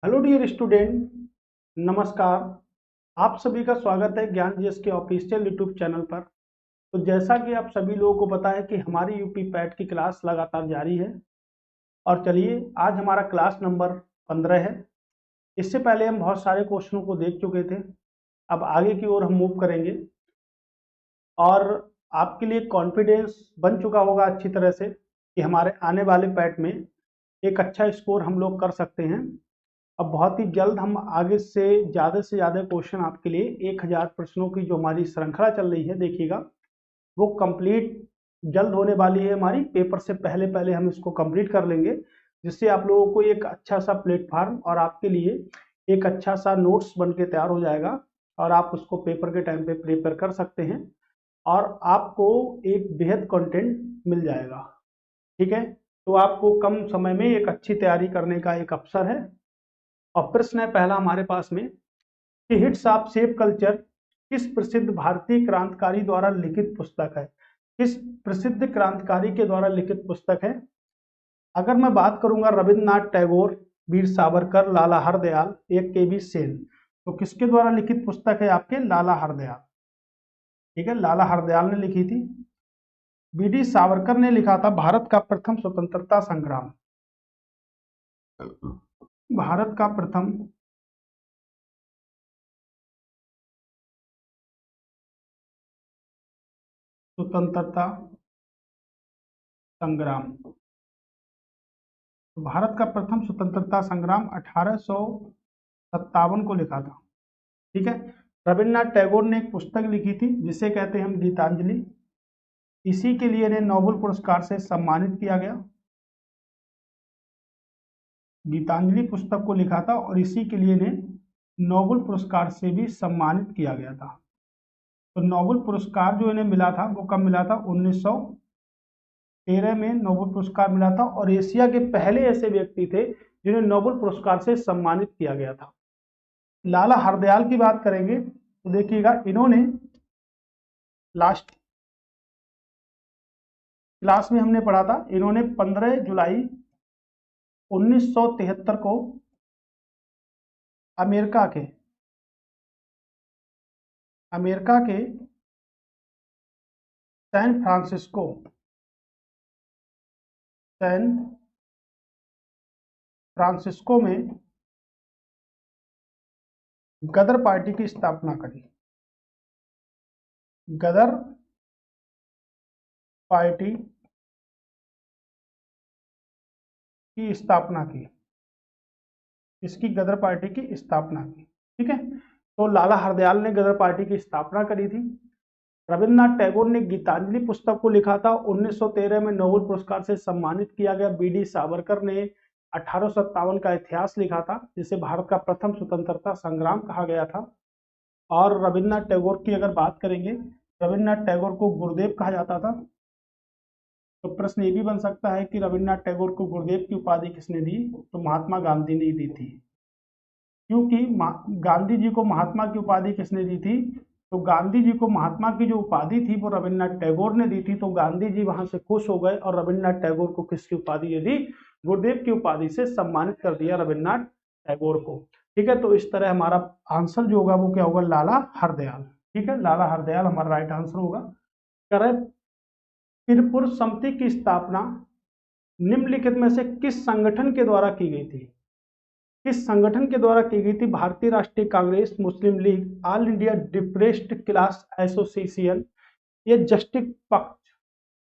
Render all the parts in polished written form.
Hello dear student, नमस्कार। आप सभी का स्वागत है ज्ञान जीएस के ऑफिशियल यूट्यूब चैनल पर। तो जैसा कि आप सभी लोगों को पता है कि हमारी यूपी पैट की क्लास लगातार जारी है। और चलिए, आज हमारा क्लास नंबर 15 है। इससे पहले हम बहुत सारे क्वेश्चनों को देख चुके थे। अब आगे की ओर हम मूव करेंगे और आपके लिए कॉन्फिडेंस बन चुका होगा अच्छी तरह से कि हमारे आने वाले पैट में एक अच्छा स्कोर हम लोग कर सकते हैं। अब बहुत ही जल्द हम आगे से ज़्यादा क्वेश्चन आपके लिए 1000 प्रश्नों की जो हमारी श्रृंखला चल रही है, देखिएगा, वो कंप्लीट जल्द होने वाली है। हमारी पेपर से पहले पहले हम इसको कंप्लीट कर लेंगे, जिससे आप लोगों को एक अच्छा सा प्लेटफॉर्म और आपके लिए एक अच्छा सा नोट्स बन के तैयार हो जाएगा और आप उसको पेपर के टाइम पे प्रिपेयर कर सकते हैं और आपको एक बेहद कंटेंट मिल जाएगा। ठीक है, तो आपको कम समय में एक अच्छी तैयारी करने का एक अवसर है। और प्रश्न है पहला हमारे पास में कि हिट्स ऑफ शेप कल्चर किस प्रसिद्ध भारतीय क्रांतिकारी द्वारा लिखित पुस्तक है? किस प्रसिद्ध क्रांतिकारी के द्वारा लिखित पुस्तक है? अगर मैं बात करूंगा रविन्द्रनाथ टैगोर, वीर सावरकर, लाला हरदयाल, एक के बी सेन, तो किसके द्वारा लिखित पुस्तक है? आपके लाला हरदयाल। ठीक है, लाला हरदयाल ने लिखी थी। बी डी सावरकर ने लिखा था भारत का प्रथम स्वतंत्रता संग्राम। भारत का प्रथम स्वतंत्रता संग्राम। तो भारत का प्रथम स्वतंत्रता संग्राम 1857 को लिखा था। ठीक है। रविन्द्रनाथ टैगोर ने एक पुस्तक लिखी थी जिसे कहते हैं हम गीतांजलि। इसी के लिए इन्हें नोबेल पुरस्कार से सम्मानित किया गया। गीतांजलि पुस्तक को लिखा था और इसी के लिए इन्हें नोबेल पुरस्कार से भी सम्मानित किया गया था। तो नोबेल पुरस्कार जो इन्हें मिला था वो कब मिला था? 1913 में नोबेल पुरस्कार मिला था और एशिया के पहले ऐसे व्यक्ति थे जिन्हें नोबेल पुरस्कार से सम्मानित किया गया था। लाला हरदयाल की बात करेंगे तो देखिएगा, इन्होंने लास्ट क्लास में हमने पढ़ा था, इन्होंने 15 जुलाई 1973 को अमेरिका के सैन फ्रांसिस्को में गदर पार्टी की स्थापना करी। गदर पार्टी की स्थापना की। इसकी गदर पार्टी की स्थापना की। ठीक है, तो लाला हरदयाल ने गदर पार्टी की स्थापना करी थी। रविन्द्रनाथ टैगोर ने गीतांजलि पुस्तक को लिखा था। 1913 में नोबेल पुरस्कार से सम्मानित किया गया। बी डी सावरकर ने 1857 का इतिहास लिखा था, जिसे भारत का प्रथम स्वतंत्रता संग्राम कहा गया था। और रविन्द्रनाथ टैगोर की अगर बात करेंगे, रविन्द्रनाथ टैगोर को गुरुदेव कहा जाता था। तो प्रश्न ये भी बन सकता है कि रविन्द्रनाथ टैगोर को गुरुदेव की उपाधि किसने दी? तो महात्मा गांधी ने दी थी। क्योंकि गांधी जी को महात्मा की उपाधि किसने दी थी? तो गांधी जी को महात्मा की जो उपाधि थी वो रविन्द्रनाथ टैगोर ने दी थी। तो गांधी जी वहां से खुश हो गए और रविन्द्रनाथ टैगोर को किसकी उपाधि दे दी? गुरुदेव की उपाधि से सम्मानित कर दिया रविन्द्रनाथ टैगोर को। ठीक है, तो इस तरह हमारा आंसर जो होगा वो क्या होगा? लाला हरदयाल। ठीक है, लाला हरदयाल हमारा राइट आंसर होगा। करें, त्रिपुर समिति की स्थापना निम्नलिखित में से किस संगठन के द्वारा की गई थी? किस संगठन के द्वारा की गई थी? Bharatiya Rashtriya Congress, Muslim League, all India depressed class association, या जस्टिस पक्ष।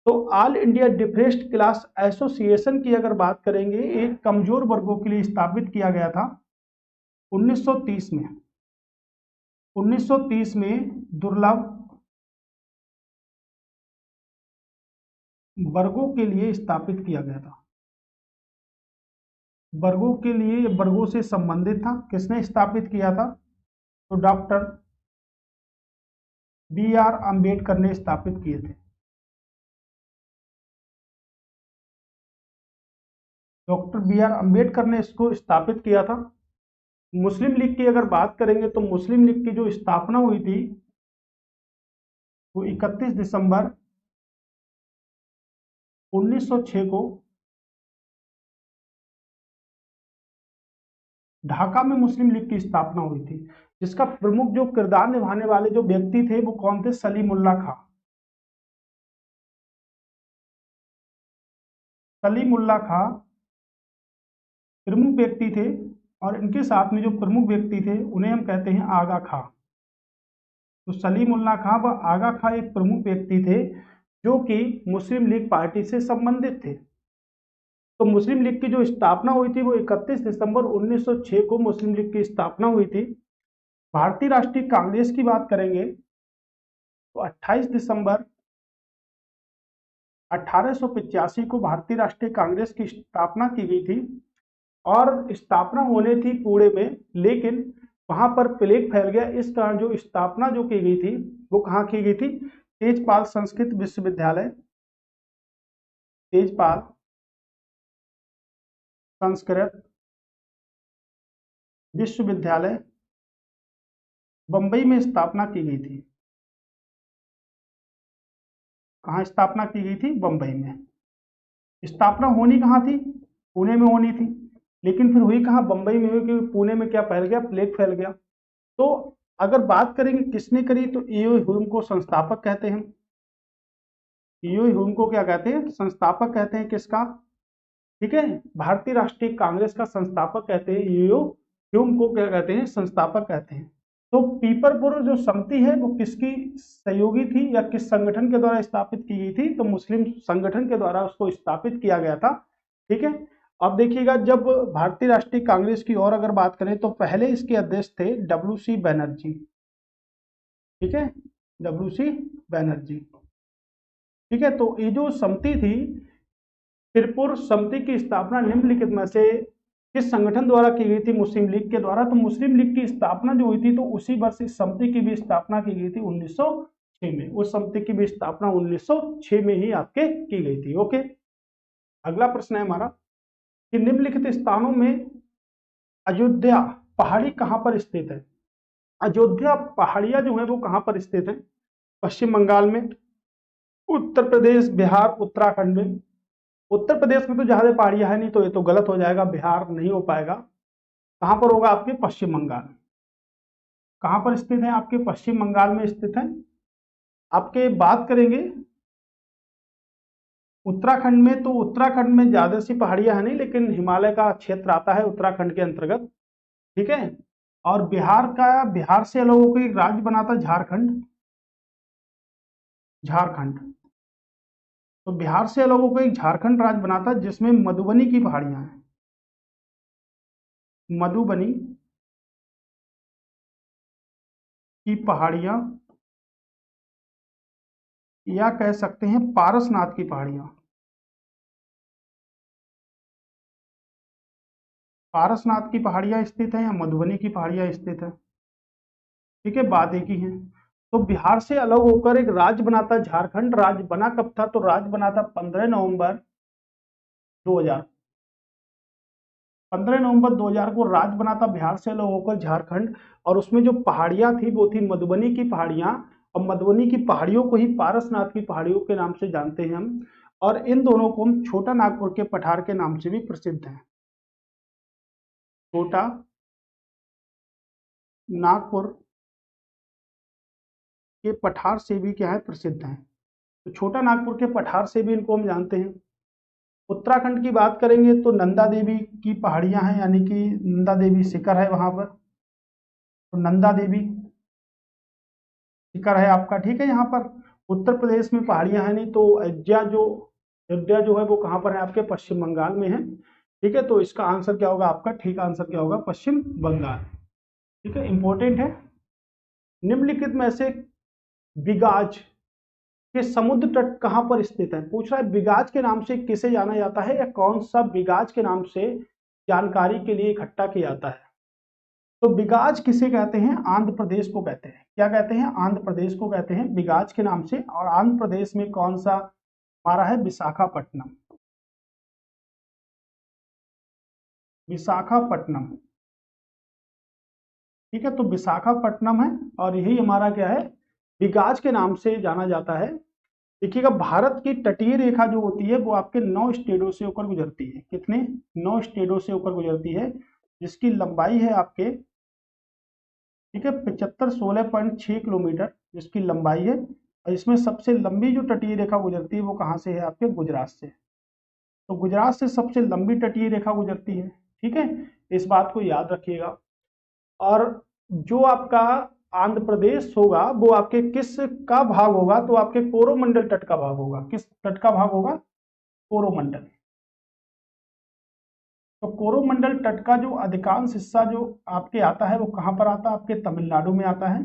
तो all India depressed class association की अगर बात करेंगे, एक कमजोर वर्गों के लिए स्थापित किया गया था 1930 में। 1930 में दुर्लभ वर्गों के लिए स्थापित किया गया था। वर्गों के लिए, वर्गों से संबंधित था। किसने स्थापित किया था? तो डॉक्टर बी.आर. अम्बेडकर ने स्थापित किए थे। Doctor B R. अम्बेडकर ने इसको स्थापित किया था। मुस्लिम लीग की अगर बात करेंगे तो मुस्लिम लीग की जो स्थापना हुई थी वो 31 दिसंबर 1906 को ढाका में मुस्लिम लीग की स्थापना हुई थी, जिसका प्रमुख जो किरदार निभाने वाले जो व्यक्ति थे वो कौन थे? सलीमुल्लाह खां। सलीमुल्लाह खां प्रमुख व्यक्ति थे, और इनके साथ में जो प्रमुख व्यक्ति थे उन्हें हम कहते हैं आगा खां। तो सलीमुल्लाह खां व आगा खां एक प्रमुख व्यक्ति थे जो कि मुस्लिम लीग पार्टी से संबंधित थे। तो मुस्लिम लीग की जो स्थापना हुई थी वो 31 दिसंबर 1906 को मुस्लिम लीग की स्थापना हुई थी। भारतीय राष्ट्रीय कांग्रेस की बात करेंगे तो 28 दिसंबर 1885 को भारतीय राष्ट्रीय कांग्रेस की स्थापना की गई थी, और स्थापना होने थी पुणे में, लेकिन वहां पर प्लेग फैल गया। इस कारण जो स्थापना जो की गई थी वो कहाँ की गई थी? तेजपाल संस्कृत विश्वविद्यालय, तेजपाल संस्कृत विश्वविद्यालय बंबई में स्थापना की गई थी। कहाँ स्थापना की गई थी? बंबई में। स्थापना होनी कहाँ थी? पुणे में होनी थी, लेकिन फिर हुई कहाँ? बंबई में हुई, क्योंकि पुणे में क्या फैल गया? प्लेग फैल गया। तो अगर बात करेंगे किसने करी, तो ईओ ह्यूम को संस्थापक कहते हैं। ईओ ह्यूम को क्या कहते हैं? संस्थापक कहते हैं। किसका? ठीक है, भारतीय राष्ट्रीय कांग्रेस का संस्थापक कहते हैं। ईओ ह्यूम को क्या कहते हैं? संस्थापक कहते हैं। तो पीपरपुर जो समिति है वो किसकी सहयोगी थी या किस संगठन के द्वारा स्थापित की गई थी? तो मुस्लिम संगठन के द्वारा उसको स्थापित किया गया था। ठीक है, अब देखिएगा, जब भारतीय राष्ट्रीय कांग्रेस की और अगर बात करें तो पहले इसके अध्यक्ष थे डब्ल्यू.सी. बनर्जी। ठीक है, डब्ल्यू.सी. बनर्जी। ठीक है, तो ये जो समिति थी, पीरपुर समिति की स्थापना निम्नलिखित में से किस संगठन द्वारा की गई थी? मुस्लिम लीग के द्वारा। तो मुस्लिम लीग की स्थापना जो हुई थी तो उसी वर्ष इस समिति की भी स्थापना की गई थी 1906 में। उस समिति की भी स्थापना 1906 में ही आपके की गई थी। ओके, अगला प्रश्न है हमारा कि निम्नलिखित स्थानों में अयोध्या पहाड़ी कहां पर स्थित है? अयोध्या पहाड़ियां जो है वो कहां पर स्थित है? पश्चिम बंगाल में, उत्तर प्रदेश, बिहार, उत्तराखंड में। उत्तर प्रदेश में तो ज्यादा पहाड़ियां है नहीं, तो ये तो गलत हो जाएगा, बिहार नहीं हो पाएगा। कहां पर होगा? आपके पश्चिम बंगाल। कहां पर स्थित है? आपके पश्चिम बंगाल में स्थित है। आपके बात करेंगे उत्तराखंड में, तो उत्तराखंड में ज्यादा सी पहाड़ियां है नहीं, लेकिन हिमालय का क्षेत्र आता है उत्तराखंड के अंतर्गत। ठीक है, और बिहार से अलग होकर एक राज्य बना था झारखंड। झारखंड, तो बिहार से अलग होकर एक झारखंड राज्य बना था जिसमें मधुबनी की पहाड़ियां हैं। मधुबनी की पहाड़ियां, या कह सकते हैं पारसनाथ की पहाड़ियां। पारसनाथ की पहाड़ियां स्थित है या मधुबनी की पहाड़ियां स्थित है? ठीक है, बात एक ही है। तो बिहार से अलग होकर एक राज्य बना था झारखंड। राज्य बना कब था? तो राज्य बना था 15 नवंबर 2000। 15 नवंबर 2000 को राज्य बना था बिहार से अलग होकर झारखंड, और उसमें जो पहाड़ियां थी वो थी मधुबनी की पहाड़ियां। और मधुबनी की पहाड़ियों को ही पारसनाथ की पहाड़ियों के नाम से जानते हैं हम, और इन दोनों को हम छोटा नागपुर के पठार के नाम से भी प्रसिद्ध हैं। छोटा नागपुर के पठार से भी क्या है? प्रसिद्ध हैं। तो छोटा नागपुर के पठार से भी इनको हम जानते हैं। उत्तराखंड की बात करेंगे तो नंदा देवी की पहाड़ियां हैं, यानी कि नंदा देवी शिखर है वहां पर। तो नंदा देवी शिखर है आपका। ठीक है, यहाँ पर उत्तर प्रदेश में पहाड़ियां हैं नहीं, तो अयोध्या जो है वो कहाँ पर है? आपके पश्चिम बंगाल में है। ठीक है, तो इसका आंसर क्या होगा आपका? ठीक आंसर क्या होगा? पश्चिम बंगाल। ठीक है, इंपॉर्टेंट है। निम्नलिखित में से बिगाज के समुद्र तट कहां पर स्थित है? पूछ रहा है बिगाज के नाम से किसे जाना जाता है, या कौन सा बिगाज के नाम से जानकारी के लिए इकट्ठा किया जाता है? तो बिगाज किसे कहते हैं? आंध्र प्रदेश को कहते हैं। क्या कहते हैं? आंध्र प्रदेश को कहते हैं बिगाज के नाम से। और आंध्र प्रदेश में कौन सा हमारा है? विशाखापट्टनम। विशाखापट्टनम। ठीक है, तो विशाखापट्टनम है, और यही हमारा क्या है? बिगाज के नाम से जाना जाता है। देखिएगा, भारत की तटीय रेखा जो होती है वो आपके 9 स्टेटों से होकर गुजरती है। कितने? 9 स्टेटों से होकर गुजरती है। जिसकी लंबाई है आपके, ठीक है, 7516.6 किलोमीटर जिसकी लंबाई है। और इसमें सबसे लंबी जो तटीय रेखा गुजरती है वो कहाँ से है, आपके गुजरात से। तो गुजरात से सबसे लंबी तटीय रेखा गुजरती है, ठीक है, इस बात को याद रखिएगा। और जो आपका आंध्र प्रदेश होगा वो आपके किस का भाग होगा, तो आपके कोरोमंडल तट का भाग होगा। किस तट का भाग होगा, कोरोमंडल। तो कोरोमंडल तट का जो अधिकांश हिस्सा जो आपके आता है वो कहाँ पर आता है, आपके तमिलनाडु में आता है,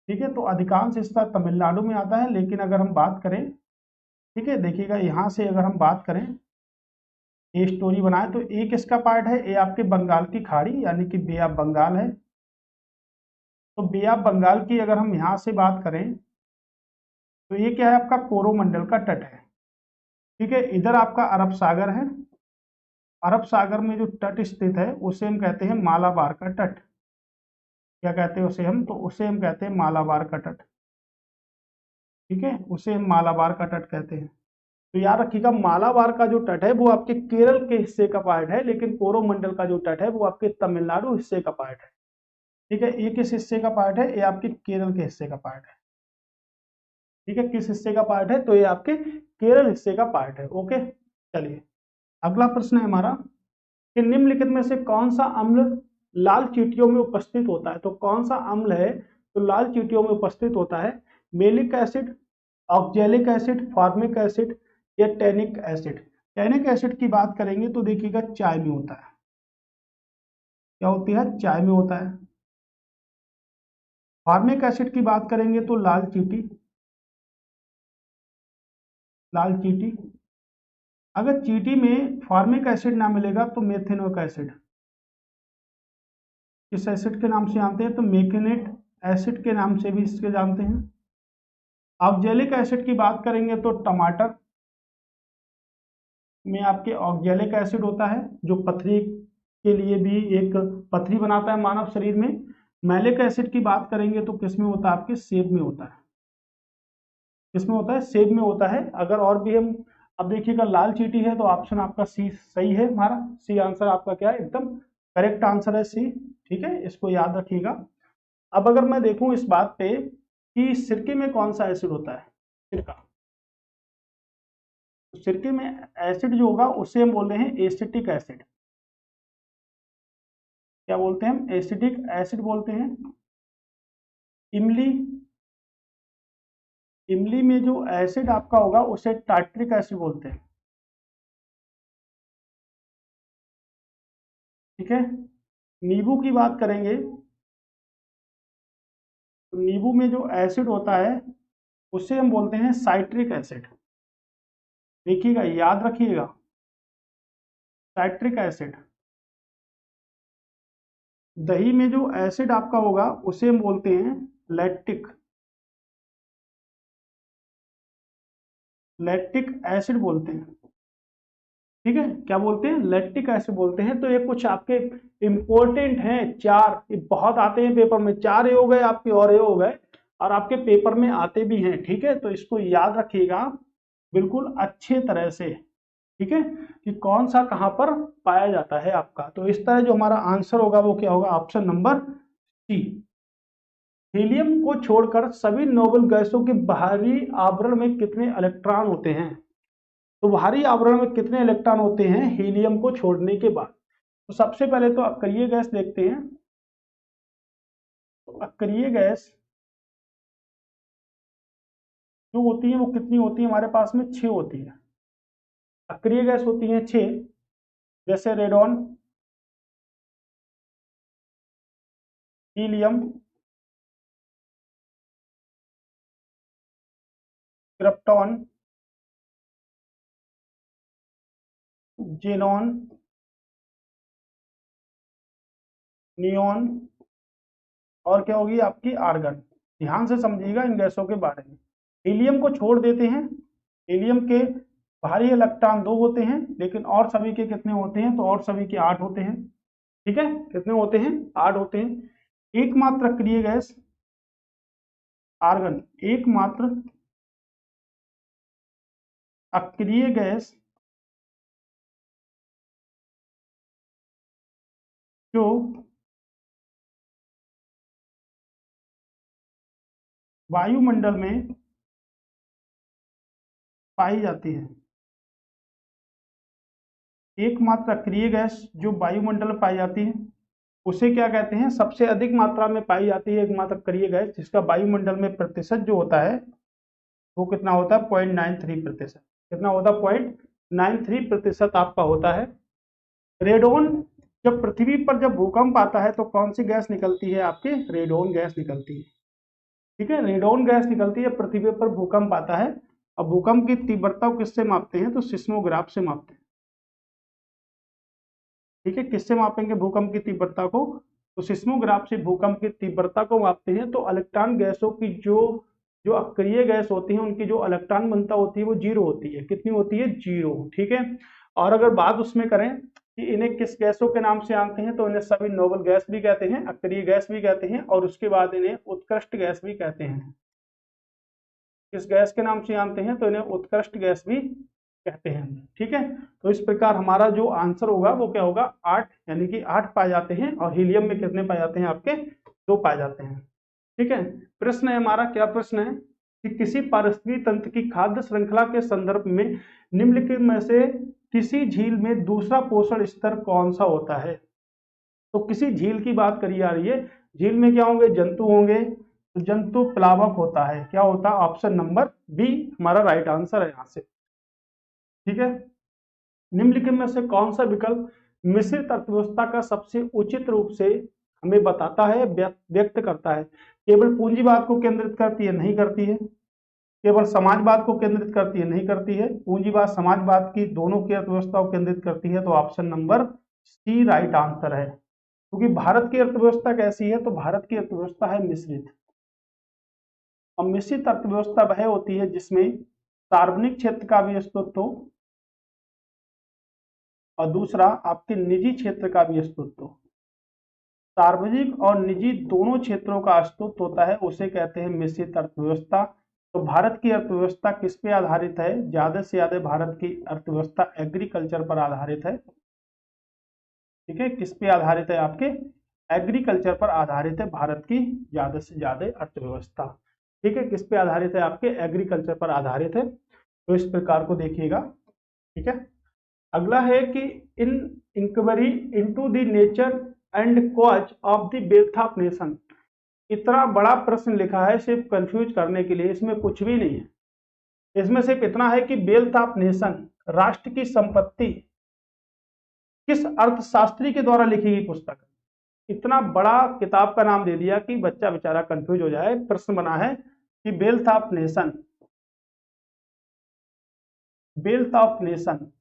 ठीक है। तो अधिकांश हिस्सा तमिलनाडु में आता है, लेकिन अगर हम बात करें, ठीक है, देखिएगा यहाँ से अगर हम बात करें, ये स्टोरी बनाए तो एक इसका पार्ट है, ये आपके बंगाल की खाड़ी यानी कि बे ऑफ बंगाल है। तो बे ऑफ बंगाल की अगर हम यहाँ से बात करें तो ये क्या है, आपका कोरोमंडल का तट है, ठीक है। इधर आपका अरब सागर है, अरब सागर में जो तट स्थित है उसे हम कहते हैं मालाबार का तट। क्या कहते हैं उसे हम, तो उसे हम कहते हैं मालाबार का तट, ठीक है, उसे हम मालाबार का तट कहते हैं। तो याद रखिएगा, मालाबार का जो तट है वो आपके केरल के हिस्से का पार्ट है, लेकिन कोरोमंडल का जो तट है वो आपके तमिलनाडु हिस्से का पार्ट है, ठीक है। ये किस हिस्से का पार्ट है, ये आपके केरल के हिस्से का पार्ट है, ठीक है। किस हिस्से का पार्ट है, तो ये आपके केरल हिस्से का पार्ट है, ओके। चलिए अगला प्रश्न है हमारा कि निम्नलिखित में से कौन सा अम्ल लाल चींटियों में उपस्थित होता है। तो कौन सा अम्ल है तो लाल चींटियों में उपस्थित होता है, malic acid, oxalic acid, formic acid या टैनिक एसिड। टैनिक एसिड की बात करेंगे तो देखिएगा चाय में होता है, क्या होती है, चाय में होता है। फॉर्मिक एसिड की बात करेंगे तो लाल चींटी, लाल चींटी। अगर चींटी में फॉर्मिक एसिड ना मिलेगा तो मेथेनोइक एसिड, किस एसिड के नाम से जानते हैं, तो मेकेनेट एसिड के नाम से भी इसके जानते हैं। ऑक्जेलिक एसिड की बात करेंगे तो टमाटर में आपके ऑक्जेलिक एसिड होता है, जो पथरी के लिए भी एक पथरी बनाता है मानव शरीर में। मैलिक एसिड की बात करेंगे तो किस में होता है, आपके सेब में होता है, किसमें होता है, सेब में होता है। अगर और भी हम, अब देखिएगा लाल चींटी है तो ऑप्शन आपका सी सही है, हमारा सी आंसर आपका क्या है, एकदम करेक्ट आंसर है सी, ठीक है, इसको याद रखिएगा। अब अगर मैं देखूं इस बात पे कि सिरके में कौन सा एसिड होता है, सिरका, तो सिरके में एसिड जो होगा उसे हम बोल रहे हैं एसिटिक एसिड। क्या बोलते हैं हम, एसिटिक एसिड बोलते हैं। इमली, इमली में जो एसिड आपका होगा उसे टार्ट्रिक एसिड बोलते हैं, ठीक है। नींबू की बात करेंगे तो नींबू में जो एसिड होता है उसे हम बोलते हैं साइट्रिक एसिड। देखिएगा याद रखिएगा, साइट्रिक एसिड। दही में जो एसिड आपका होगा उसे हम बोलते हैं लैक्टिक, लैक्टिक एसिड बोलते हैं, ठीक है। क्या बोलते हैं, लैक्टिक एसिड बोलते हैं। तो ये कुछ आपके इंपॉर्टेंट हैं चार, ये बहुत आते हैं पेपर में, चार ये हो गए आपके और ये हो गए, और आपके पेपर में आते भी हैं, ठीक है। तो इसको याद रखिएगा बिल्कुल अच्छे तरह से, ठीक है, कि कौन सा कहां पर पाया जाता है आपका। तो इस तरह जो हमारा आंसर होगा वो क्या होगा, ऑप्शन नंबर सी। हीलियम को छोड़कर सभी नोबल गैसों के बाहरी आवरण में कितने इलेक्ट्रॉन होते हैं। तो बाहरी आवरण में कितने इलेक्ट्रॉन होते हैं हीलियम को छोड़ने के बाद। तो सबसे पहले तो अक्रिय गैस देखते हैं। तो अक्रिय गैस जो होती है वो कितनी होती है, हमारे पास में 6 होती है। अक्रिय गैस होती है 6, जैसे radon, helium, krypton, xenon, neon, और क्या होगी आपकी आर्गन। ध्यान से समझिएगा इन गैसों के बारे में। हीलियम को छोड़ देते हैं, हीलियम के भारी इलेक्ट्रॉन 2 होते हैं, लेकिन और सभी के कितने होते हैं, तो और सभी के 8 होते हैं, ठीक है। कितने होते हैं, 8 होते हैं। एकमात्र अक्रिय गैस आर्गन, एकमात्र अक्रिय गैस जो वायुमंडल में पाई जाती है, एकमात्र अक्रिय गैस जो वायुमंडल में पाई जाती है उसे क्या कहते हैं? सबसे अधिक मात्रा में पाई जाती है एकमात्र अक्रिय गैस जिसका वायुमंडल में प्रतिशत जो होता है वो कितना होता है? 0.93%। कितना होता है? 0.93% आपका होता है। रेडोन, जब पृथ्वी पर जब भूकंप आता है तो कौन सी गैस निकलती है? आपकी रेडोन गैस निकलती है। ठीक है, रेडोन गैस निकलती है पृथ्वी पर भूकंप आता है। अब भूकंप की तीव्रता को किससे मापते हैं? तो सिस्मोग्राफ से मापते हैं। ठीक है, किससे मापेंगे भूकंप की तीव्रता को? तो सिस्मोग्राफ से भूकंप की तीव्रता को मापते हैं। तो इलेक्ट्रॉन गैसों की जो जो अक्रिय गैस होती है उनकी जो इलेक्ट्रॉन घनता होती है वो जीरो होती है। कितनी होती है? जीरो। ठीक है, और अगर बात उसमें करें कि इन्हें किस गैसों के नाम से जानते हैं तो इन्हें सभी नोबल गैस भी कहते हैं, अक्रिय गैस भी कहते हैं, और उसके बाद इन्हें उत्कृष्ट गैस भी कहते हैं। किस गैस के नाम से जानते हैं? तो इन्हें उत्कृष्ट गैस भी कहते हैं। ठीक है, तो इस प्रकार हमारा जो आंसर होगा वो क्या होगा? 8, यानी कि 8 पाए जाते हैं। और हीलियम में कितने पाए जाते हैं? आपके 2 पाए जाते हैं। ठीक है, प्रश्न है हमारा, क्या प्रश्न है कि किसी पारिस्थितिकी तंत्र की खाद्य श्रृंखला के संदर्भ में निम्नलिखित में से किसी झील में दूसरा पोषण स्तर कौन सा होता है? तो किसी झील की बात करी जा रही है। झील में क्या होंगे? जंतु होंगे। तो जंतु प्लावक होता है। क्या होता है? ऑप्शन नंबर बी हमारा राइट आंसर है यहां से। ठीक है, निम्नलिखित में से कौन सा विकल्प मिश्रित अर्थव्यवस्था का सबसे उचित रूप से हमें बताता है, व्यक्त करता है? केवल पूंजीवाद को केंद्रित करती है? नहीं करती है। केवल समाजवाद को केंद्रित करती है? नहीं करती है। पूंजीवाद समाजवाद की दोनों की अर्थव्यवस्था को केंद्रित करती है। तो option number C right answer है। क्योंकि भारत की अर्थव्यवस्था कैसी है? तो भारत की अर्थव्यवस्था है मिश्रित। और मिश्रित अर्थव्यवस्था वह होती है जिसमें सार्वजनिक क्षेत्र का भी अस्तित्व हो और दूसरा आपके निजी क्षेत्र का भी अस्तित्व हो। सार्वजनिक और निजी दोनों क्षेत्रों का अस्तित्व होता है, उसे कहते हैं मिश्रित अर्थव्यवस्था। तो भारत की अर्थव्यवस्था किस पे आधारित है? ज्यादा से ज्यादा भारत की अर्थव्यवस्था एग्रीकल्चर पर आधारित है। ठीक है, किस पे आधारित है? आपके एग्रीकल्चर पर आधारित है भारत की ज्यादा से ज्यादा अर्थव्यवस्था। ठीक है, किस पे आधारित है? आपके एग्रीकल्चर पर आधारित है। तो इस प्रकार को देखिएगा। ठीक है, अगला है कि in inquiry into the nature and cause of the wealth of nation. इतना बड़ा प्रश्न लिखा है सिर्फ कंफ्यूज करने के लिए, इसमें कुछ भी नहीं है। इसमें सिर्फ इतना है कि वेल्थ ऑफ नेशन, राष्ट्र की संपत्ति, किस अर्थशास्त्री के द्वारा लिखी गई पुस्तक है। इतना बड़ा किताब का नाम दे दिया कि बच्चा बेचारा कंफ्यूज हो जाए। प्रश्न बना है कि wealth of nation, wealth of nation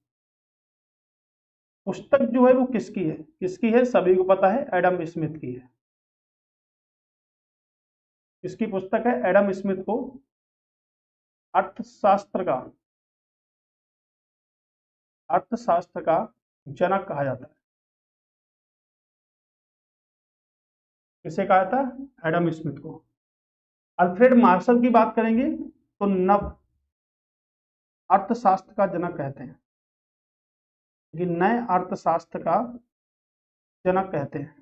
पुस्तक जो है वो किसकी है? किसकी है? सभी को पता है, एडम स्मिथ की है। किसकी पुस्तक है? एडम स्मिथ को अर्थशास्त्र का, अर्थशास्त्र का जनक कहा जाता है। किसे कहा जाता है? एडम स्मिथ को। अल्फ्रेड मार्शल की बात करेंगे तो नव अर्थशास्त्र का जनक कहते हैं, कि नए अर्थशास्त्र का जनक कहते हैं।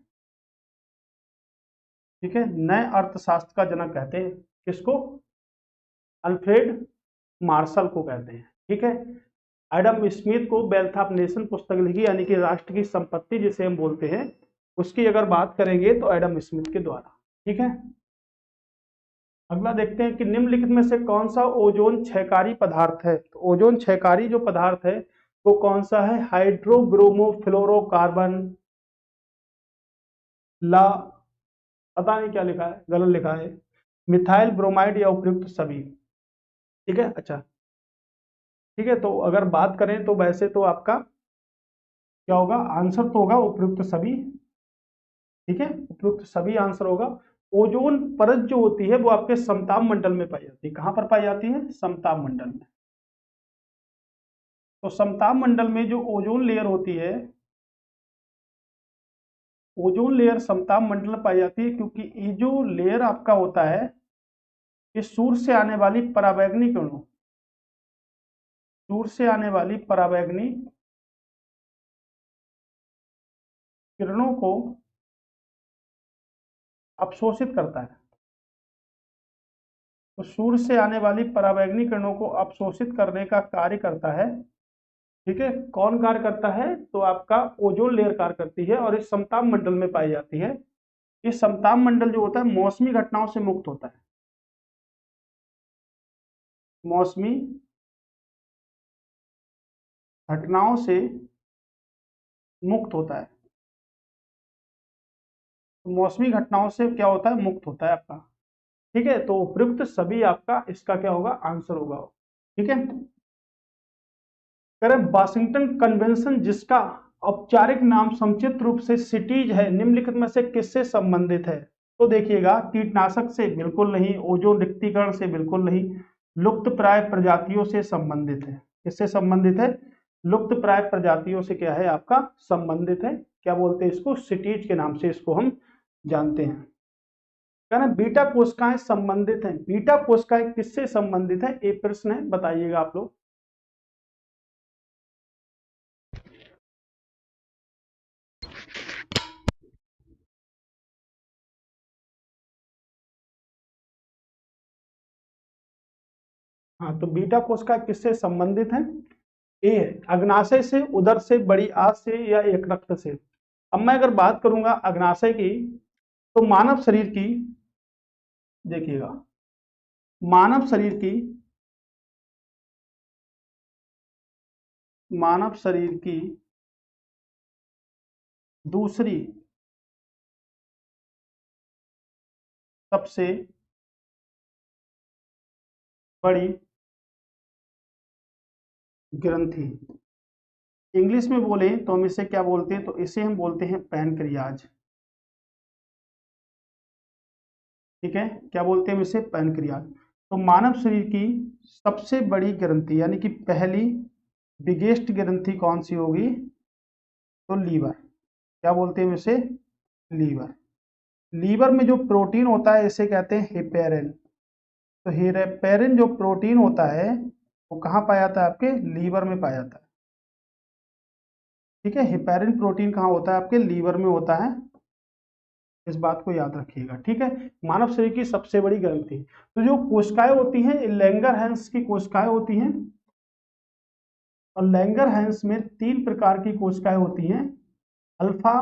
ठीक है, नए अर्थशास्त्र का जनक कहते हैं किसको? अल्फ्रेड मार्शल को कहते हैं। ठीक है, एडम स्मिथ को वेल्थ ऑफ नेशन पुस्तक लिखी, यानी कि राष्ट्र की संपत्ति जिसे हम बोलते हैं, उसकी अगर बात करेंगे तो एडम स्मिथ के द्वारा। ठीक है, अगला देखते हैं कि निम्नलिखित में से कौन सा ओजोन क्षयकारी पदार्थ है। तो ओजोन क्षयकारी जो पदार्थ है वो कौन सा है? हाइड्रोब्रोमोफ्लोरोकार्बन, ला, पता नहीं क्या लिखा है, गलत लिखा है, मिथाइल ब्रोमाइड या उपयुक्त सभी। ठीक है, अच्छा ठीक है, तो अगर बात करें तो वैसे तो आपका क्या होगा? आंसर तो होगा उपयुक्त सभी। ठीक है, उपयुक्त सभी आंसर होगा। ओजोन परत जो होती है वो आपके समताप मंडल में पाई जाती है। कहां पर पाई जाती है? समताप मंडल में। तो समताप मंडल में जो ओजोन लेयर होती है, ओजोन लेयर समताप मंडल में पाई जाती है, क्योंकि ये जो लेयर आपका होता है ये सूर्य से आने वाली पराबैंगनी किरणों, सूर्य से आने वाली पराबैंगनी किरणों को अवशोषित करता है। तो सूर्य से आने वाली पराबैंगनी किरणों को अवशोषित करने का कार्य करता है। ठीक है, कौन कार्य करता है? तो आपका ओजोन लेयर कार्य करती है और इस समताप मंडल में पाई जाती है। इस समताप मंडल जो होता है मौसमी घटनाओं से मुक्त होता है। मौसमी घटनाओं से मुक्त होता है। तो मौसमी घटनाओं से क्या होता है? मुक्त होता है आपका। ठीक है, तो उपयुक्त सभी आपका इसका क्या होगा? आंसर होगा। ठीक है, करें वाशिंगटन कन्वेंशन जिसका औपचारिक नाम संक्षिप्त रूप से सिटीज है, निम्नलिखित में से किससे संबंधित है? तो देखिएगा, कीटनाशक से बिल्कुल नहीं, ओजोन रिक्तीकरण से बिल्कुल नहीं, लुप्त प्राय प्रजातियों से संबंधित है। किससे संबंधित है? लुप्त प्राय प्रजातियों से क्या है आपका? संबंधित है। क्या बोलते हैं इसको? सिटीज के नाम से इसको हम जानते हैं। कहना बीटा कोशिकाएं संबंधित हैं। बीटा कोशिकाएं किससे संबंधित है? ये प्रश्न है, बताइएगा आप लोग। हाँ, तो बीटा कोशिका किससे संबंधित है? ए अग्नाशय से, उदर से, बड़ी आंत से या एक रक्त से। अब मैं अगर बात करूंगा अग्नाशय की, तो मानव शरीर की, देखिएगा, मानव शरीर की, मानव शरीर की दूसरी सबसे बड़ी ग्रंथि, इंग्लिश में बोले तो हम इसे क्या बोलते हैं? तो इसे हम बोलते हैं पैनक्रियाज। ठीक है, क्या बोलते हैं हम इसे? पैनक्रियाज। तो मानव शरीर की सबसे बड़ी ग्रंथि यानी कि पहली बिगेस्ट ग्रंथि कौन सी होगी? तो लीवर। क्या बोलते हैं हम इसे? लीवर। लीवर में जो प्रोटीन होता है इसे कहते हैं हेपेरिन। तो हेपेरिन जो प्रोटीन होता है वो कहाँ पाया जाता है? आपके लीवर में पाया जाता है। ठीक है, हेपेरिन प्रोटीन कहाँ होता है? आपके लीवर में होता है। इस बात को याद रखिएगा। ठीक है, मानव शरीर की सबसे बड़ी ग्रंथि। तो जो कोशिकाएं होती हैं लैंगरहैंस की कोशिकाएं होती हैं, और लैंगरहैंस में 3 प्रकार की कोशिकाएं होती हैं, अल्फा,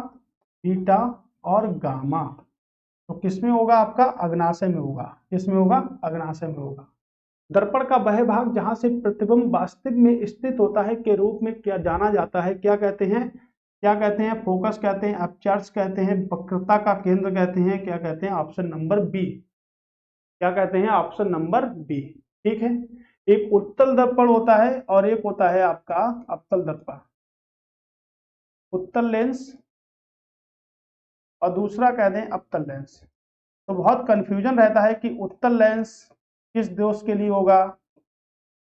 बीटा और गामा। तो किसमें होगा आपका? अग्नाशय में होगा। किसमें होगा? अग्नाशय में होगा। दर्पण का वह भाग जहां से प्रतिबिंब वास्तविक में स्थित होता है के रूप में क्या जाना जाता है? क्या कहते हैं? क्या कहते हैं? फोकस कहते हैं, अपचर्च कहते हैं, वक्रता का केंद्र कहते हैं, क्या कहते हैं? Option number B. क्या कहते हैं? Option number B. ठीक है, एक उत्तल दर्पण होता है और एक होता है आपका अवतल दर्पण। उत्तल लेंस और दूसरा कह दें अवतल लेंस। तो बहुत कंफ्यूजन रहता है कि उत्तल लेंस किस दोष के लिए होगा,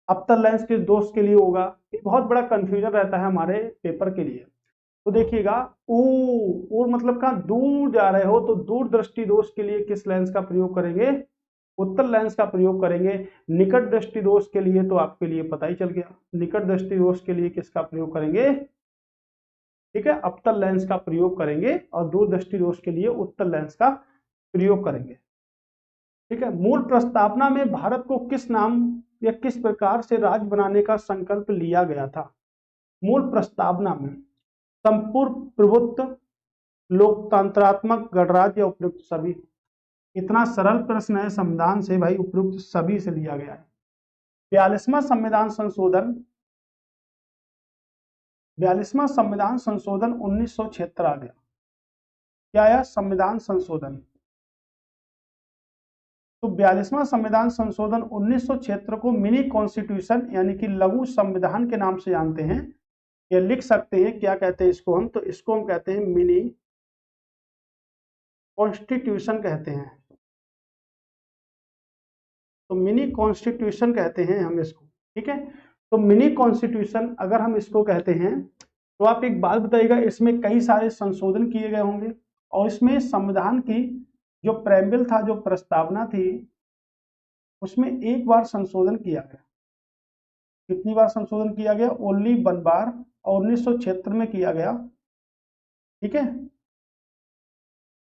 अवतल लेंस किस दोष के लिए होगा। ये बहुत बड़ा कंफ्यूजन रहता है हमारे पेपर के लिए। तो देखिएगा, ऊ मतलब कहाँ? दूर जा रहे हो तो दूर दृष्टि दोष के लिए किस लेंस का प्रयोग करेंगे? उत्तल लेंस का प्रयोग करेंगे। निकट दृष्टि दोष के लिए तो आपके लिए पता ही चल गया, निकट दृष्टि दोष के लिए किसका प्रयोग करेंगे? ठीक है, अवतल लेंस का प्रयोग करेंगे और दूर दृष्टि दोष के लिए उत्तल लेंस का प्रयोग करेंगे। ठीक है, मूल प्रस्तावना में भारत को किस नाम या किस प्रकार से राज्य बनाने का संकल्प लिया गया था? मूल प्रस्तावना में संपूर्ण प्रभुत्व, लोकतंत्रात्मक गणराज्य या उपयुक्त सभी। इतना सरल प्रश्न है संविधान से भाई, उपयुक्त सभी से लिया गया है। 42वां संविधान संशोधन, 42वां संविधान संशोधन 1976 आ गया। क्या आया? संविधान संशोधन। तो 42वां संविधान संशोधन 1976 को मिनी कॉन्स्टिट्यूशन यानी कि लघु संविधान के नाम से जानते हैं, या लिख सकते हैं। क्या कहते हैं इसको हम? तो इसको हम कहते हैं मिनी कॉन्स्टिट्यूशन कहते हैं। तो मिनी कॉन्स्टिट्यूशन कहते हैं हम इसको। ठीक है, तो मिनी कॉन्स्टिट्यूशन अगर हम इसको कहते हैं, तो आप एक बात बताइएगा, इसमें कई सारे संशोधन किए गए होंगे और इसमें संविधान की जो प्रेम्बल था, जो प्रस्तावना थी, उसमें एक बार संशोधन किया गया। कितनी बार संशोधन किया गया? ओनली 1 बार, और 1976 में किया गया। ठीक है,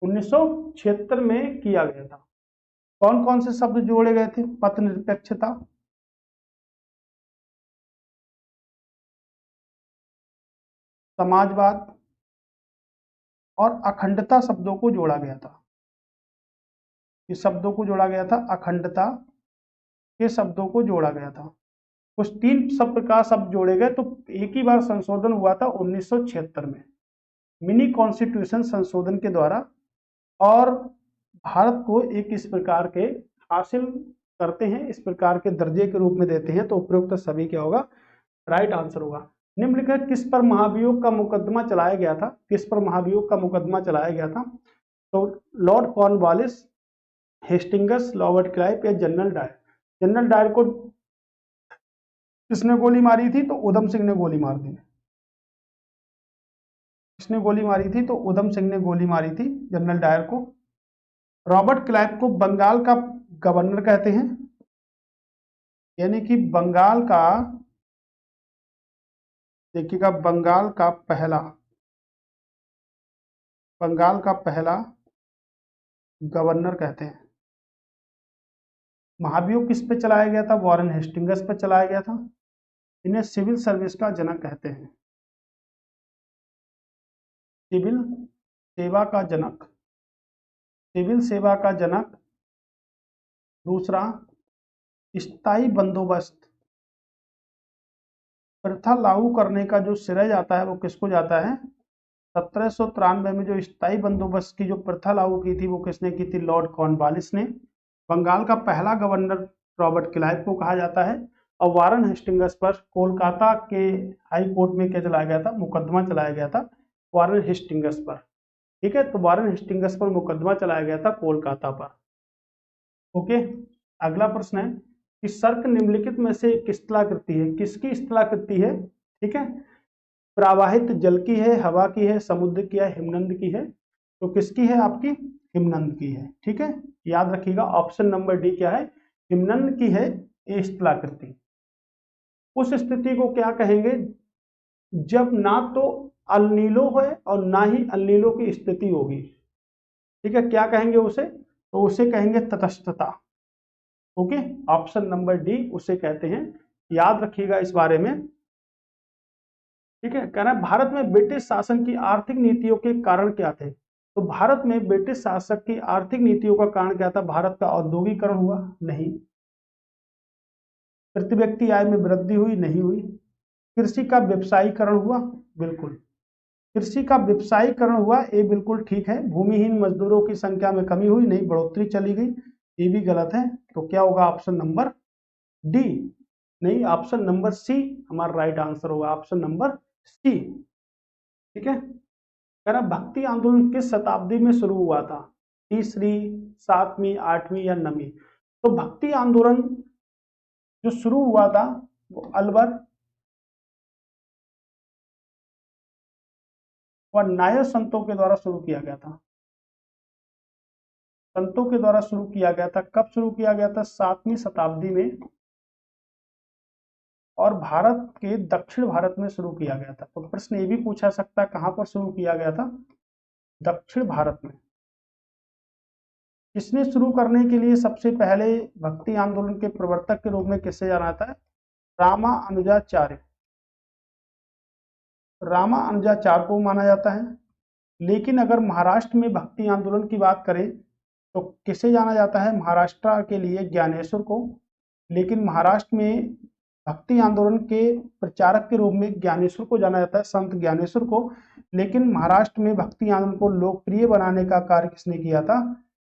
1976 में किया गया था। कौन कौन से शब्द जोड़े गए थे? पथ निरपेक्षता, समाजवाद और अखंडता शब्दों को जोड़ा गया था। इस शब्दों को जोड़ा गया था, अखंडता के शब्दों को जोड़ा गया था। कुछ 3 शब्द का शब्द जोड़े गए, तो एक ही बार संशोधन हुआ था 1976 में मिनी कॉन्स्टिट्यूशन संशोधन के द्वारा, और भारत को एक इस प्रकार के हासिल करते हैं, इस प्रकार के दर्जे के रूप में देते हैं। तो उपयुक्त सभी क्या होगा? राइट आंसर होगा। निम्नलिखित किस पर महाभियोग का मुकदमा चलाया गया था? किस पर महाभियोग का मुकदमा चलाया गया था? तो Lord Cornwallis, Hastings, Robert Clive या जनरल डायर। जनरल डायर को किसने गोली मारी थी? तो उधम सिंह ने गोली मार दी। किसने गोली मारी थी? तो उधम सिंह ने गोली मारी थी जनरल डायर को। रॉबर्ट क्लाइव को बंगाल का गवर्नर कहते हैं, यानी कि बंगाल का, देखिएगा, बंगाल का पहला गवर्नर कहते हैं। महाभियोग किस पे चलाया गया था? वॉरेन हेस्टिंगस पे चलाया गया था। इन्हें सिविल सर्विस का जनक कहते हैं, सिविल सेवा का जनक, सिविल सेवा का जनक। दूसरा, स्थायी बंदोबस्त, प्रथा लागू करने का जो श्रेय जाता है वो किसको जाता है? 1793 में जो स्थायी बंदोबस्त की जो प्रथा लागू की थी वो किसने की थी? लॉर्ड कॉर्नवालिस ने। बंगाल का पहला गवर्नर रॉबर्ट क्लाइव को कहा जाता है। और वारन हेस्टिंगस पर कोलकाता के हाई कोर्ट में क्या चलाया गया था? मुकदमा चलाया गया था वारन हेस्टिंगस पर। ठीक है, तो वारन हेस्टिंगस पर मुकदमा चलाया गया था कोलकाता पर। ओके, अगला प्रश्न है कि सर्क निम्नलिखित में से किस स्थलाकृति है? किसकी स्थलाकृति है? ठीक है, प्रवाहित जल की है, हवा की है, समुद्र की है, हिमनद की है? तो किसकी है? आपकी हिमनद की है। ठीक है, याद रखिएगा, ऑप्शन नंबर डी क्या है? हिमनद की है ये स्थलाकृति। उस स्थिति को क्या कहेंगे जब ना तो अल्नीलो है और ना ही अल्नीलो की स्थिति होगी? ठीक है, क्या कहेंगे उसे? तो उसे कहेंगे तटस्थता। ओके, ऑप्शन नंबर डी उसे कहते हैं, याद रखिएगा इस बारे में। ठीक है, कह रहा है भारत में ब्रिटिश शासन की आर्थिक नीतियों के कारण क्या थे? तो भारत में ब्रिटिश शासक की आर्थिक नीतियों का कारण क्या था? भारत का औद्योगिकरण हुआ? नहीं। प्रति व्यक्ति आय में वृद्धि हुई? नहीं हुई। कृषि का व्यवसायीकरण हुआ? बिल्कुल। कृषि का व्यवसायीकरण हुआ, ये बिल्कुल ठीक है। भूमिहीन मजदूरों की संख्या में कमी हुई? नहीं, बढ़ोतरी चली गई। ये भी गलत है। तो क्या होगा? ऑप्शन नंबर डी, नहीं, ऑप्शन नंबर सी हमारा राइट आंसर होगा, ऑप्शन नंबर सी। ठीक है, कह रहा भक्ति आंदोलन किस शताब्दी में शुरू हुआ था? तीसरी, सातवीं, आठवीं या नवीं? तो भक्ति आंदोलन जो शुरू हुआ था वो अलवर और नायर संतों के द्वारा शुरू किया गया था। संतों के द्वारा शुरू किया गया था। कब शुरू किया गया था? 7वीं शताब्दी में, और भारत के दक्षिण भारत में शुरू किया गया था। तो प्रश्न ये भी पूछा सकता है कहां पर शुरू किया गया था? दक्षिण भारत में। इसने शुरू करने के लिए सबसे पहले भक्ति आंदोलन के प्रवर्तक के रूप में किससे जाना जाता है? रामानुजाचार्य, रामानुजाचार्य को माना जाता है। लेकिन अगर महाराष्ट्र में भक्ति आंदोलन की बात करें तो किसे जाना जाता है? महाराष्ट्र के लिए ज्ञानेश्वर को। लेकिन महाराष्ट्र में भक्ति आंदोलन के प्रचारक के रूप में ज्ञानेश्वर को जाना जाता है, संत ज्ञानेश्वर को। लेकिन महाराष्ट्र में भक्ति आंदोलन को लोकप्रिय बनाने का कार्य किसने किया था?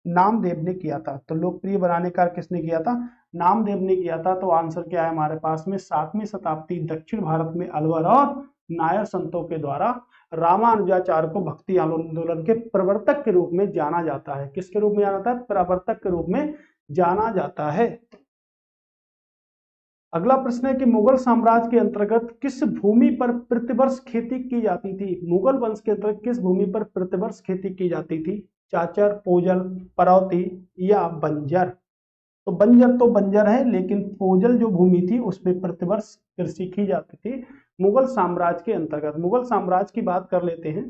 नामदेव ने किया था। तो लोकप्रिय बनाने का किसने किया था? नामदेव ने किया था। तो आंसर क्या है हमारे पास में? 7वीं शताब्दी दक्षिण भारत में अलवर और नायर संतों के द्वारा रामानुजाचार्य को भक्ति आंदोलन के प्रवर्तक के रूप में जाना जाता है। किसके रूप में जाना जाता है? प्रवर्तक के रूप में जाना जाता है। अगला प्रश्न है कि मुगल साम्राज्य के अंतर्गत किस भूमि पर प्रतिवर्ष खेती की जाती थी? मुगल वंश के अंतर्गत किस भूमि पर प्रतिवर्ष खेती की जाती थी? चाचर, पोजल, परौती या बंजर? तो बंजर तो बंजर है, लेकिन पोजल जो भूमि थी उस पर प्रतिवर्ष कृषि की जाती थी मुगल साम्राज्य के अंतर्गत। मुगल साम्राज्य की बात कर लेते हैं।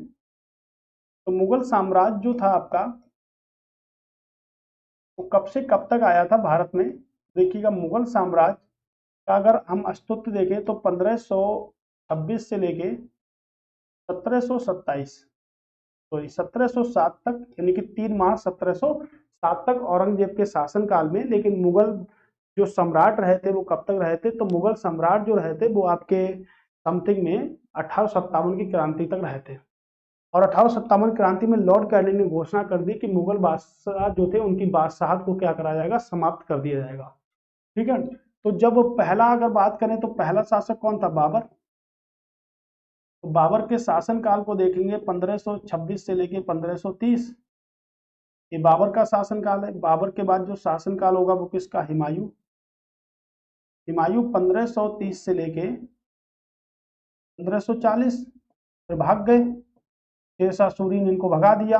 तो मुगल साम्राज्य जो था आपका, वो कब से कब तक आया था भारत में? देखिएगा, मुगल साम्राज्य का अगर हम अस्तित्व देखें तो 1526 से लेके 1727, सॉरी 1707 तक, यानी कि 3 मार्च 1707 तक औरंगजेब के शासन काल में। लेकिन मुगल जो सम्राट रहे थे वो कब तक रहे थे? तो मुगल सम्राट जो रहे थे वो आपके समथिंग में 1857 की क्रांति तक रहे थे। और 1857 क्रांति में लॉर्ड कैनिंग ने घोषणा कर दी कि मुगल बादशाह जो थे उनकी बादशाहत को क्या करा जाएगा? समाप्त कर दिया जाएगा। ठीक है, तो जब पहला अगर बात करें तो पहला शासक कौन था? बाबर। तो बाबर के शासन काल को देखेंगे 1526 से लेके 1530, ये बाबर का शासन काल है। बाबर के बाद जो शासन काल होगा वो किसका? हुमायूं। हुमायूं 1530 से लेके 1540, फिर भाग गए, शेरशाह सूरी ने इनको भगा दिया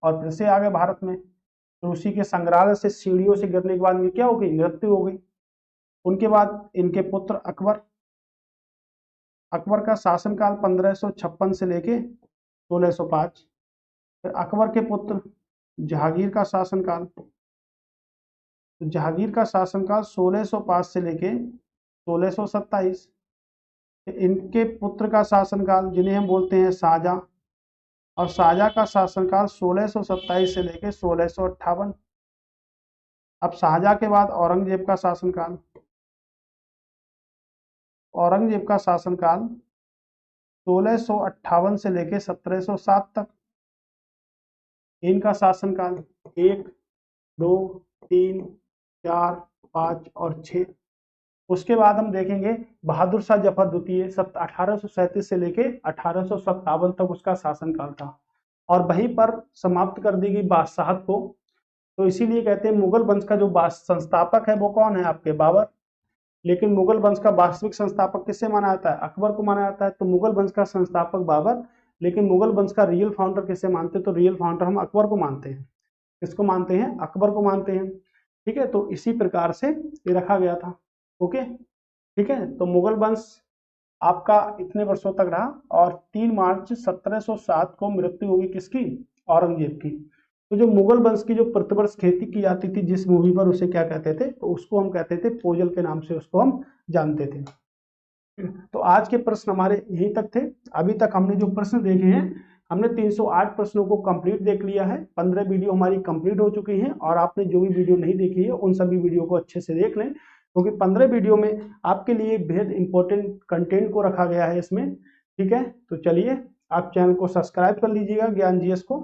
और फिर से आ गए भारत में। तो उसी के संग्रहालय से सीढ़ियों से गिरने के बाद इनकी क्या हो गई? मृत्यु हो गई। उनके बाद इनके पुत्र अकबर, अकबर का शासनकाल 1556 से लेके 1605। फिर अकबर के पुत्र जहांगीर का शासनकाल, तो जहांगीर का शासनकाल 1605 से लेके 1627। इनके पुत्र का शासनकाल जिन्हें हम बोलते हैं शाहजहां, और शाहजहां का शासनकाल 1627 से लेके 1658। अब शाहजहां के बाद औरंगजेब का शासनकाल, औरंगजेब का शासनकाल 1658 से लेके 1707 तक। इनका शासनकाल 1, 2, 3, 4, 5 और 6। उसके बाद हम देखेंगे बहादुर शाह जफर द्वितीय 1837 से लेके 1857 तक उसका शासनकाल था, और वहीं पर समाप्त कर दी गई बादशाहत को। तो इसीलिए कहते हैं मुगल वंश का जो संस्थापक है वो कौन है? आपके बाबर। लेकिन मुगल वंश का वास्तविक संस्थापक किससे माना जाता है? अकबर को माना जाता है। तो मुगल वंश का संस्थापक बाबर, लेकिन मुगल वंश का रियल फाउंडर किसे मानते हैं? तो रियल फाउंडर हम अकबर को मानते हैं। किसको मानते हैं? अकबर को मानते हैं। ठीक है, तो इसी प्रकार से ये रखा गया था। ओके, ठीक है। तो मुगल वंश आपका इतने वर्षों तक रहा, और 3 मार्च 1707 को मृत्यु होगी किसकी? औरंगजेब की। तो जो मुगल वंश की जो प्रतिवर्ष खेती की जाती थी जिस मूवी पर, उसे क्या कहते थे? तो उसको हम कहते थे पोजल के नाम से उसको हम जानते थे। तो आज के प्रश्न हमारे यहीं तक थे। अभी तक हमने जो प्रश्न देखे हैं, हमने 308 प्रश्नों को कंप्लीट देख लिया है। 15 वीडियो हमारी कंप्लीट हो चुकी हैं, और आपने जो भी वीडियो नहीं देखी है उन सभी वीडियो को अच्छे से देख लें, क्योंकि 15 वीडियो में आपके लिए बेहद इंपॉर्टेंट कंटेंट को रखा गया है इसमें। ठीक है, तो चलिए आप चैनल को सब्सक्राइब कर लीजिएगा ज्ञान जीएस को,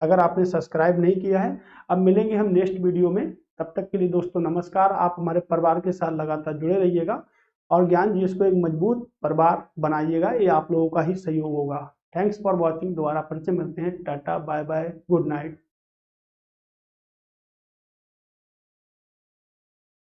अगर आपने सब्सक्राइब नहीं किया है। अब मिलेंगे हम नेक्स्ट वीडियो में, तब तक के लिए दोस्तों नमस्कार। आप हमारे परिवार के साथ लगातार जुड़े रहिएगा, और ज्ञान जीएस को एक मजबूत परिवार बनाइएगा, ये आप लोगों का ही सहयोग होगा। Thanks for watching. दोबारा फिर से मिलते हैं। Tata, bye bye, good night.